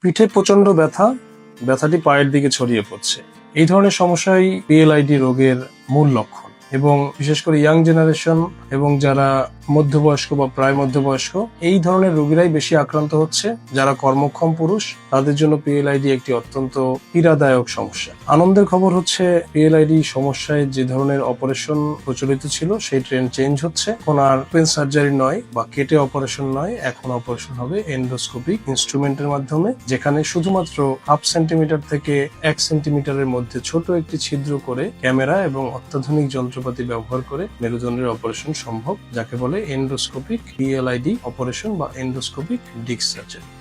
পিঠে প্রচন্ড ব্যথা, ব্যথাটি পায়ের দিকে ছড়িয়ে পড়ছে। এই ধরনের সমস্যাই পিএলআইডি রোগের মূল লক্ষণ এবং বিশেষ করে ইয়াং জেনারেশন এবং যারা মধ্যবয়স্ক বা প্রায় মধ্যবয়স্ক এই ধরনের রোগীরাই বেশি আক্রান্ত হচ্ছে। যারা কর্মক্ষম পুরুষ তাদের জন্য পিএলআইডি একটি অত্যন্ত পীড়াদায়ক সমস্যা। আনন্দের খবর হচ্ছে পিএলআইডি সমস্যায় যে ধরনের অপারেশন প্রচলিত ছিল সেই ট্রেন্ড চেঞ্জ হচ্ছে। এখন আর ওপেন সার্জারি নয় বা কেটে অপারেশন নয়, এখন অপারেশন হবে এন্ডোস্কোপিক ইনস্ট্রুমেন্টের মাধ্যমে, যেখানে শুধুমাত্র 0.5 সেন্টিমিটার থেকে 1 সেন্টিমিটারের মধ্যে ছোট একটি ছিদ্র করে ক্যামেরা এবং অত্যাধুনিক যন্ত্রপাতি ব্যবহার করে মেরুদণ্ডের অপারেশন সম্ভব, যাকে বলে এন্ডোস্কোপিক পিএলআইডি অপারেশন বা এন্ডোস্কোপিক ডিস্ক সার্জারি।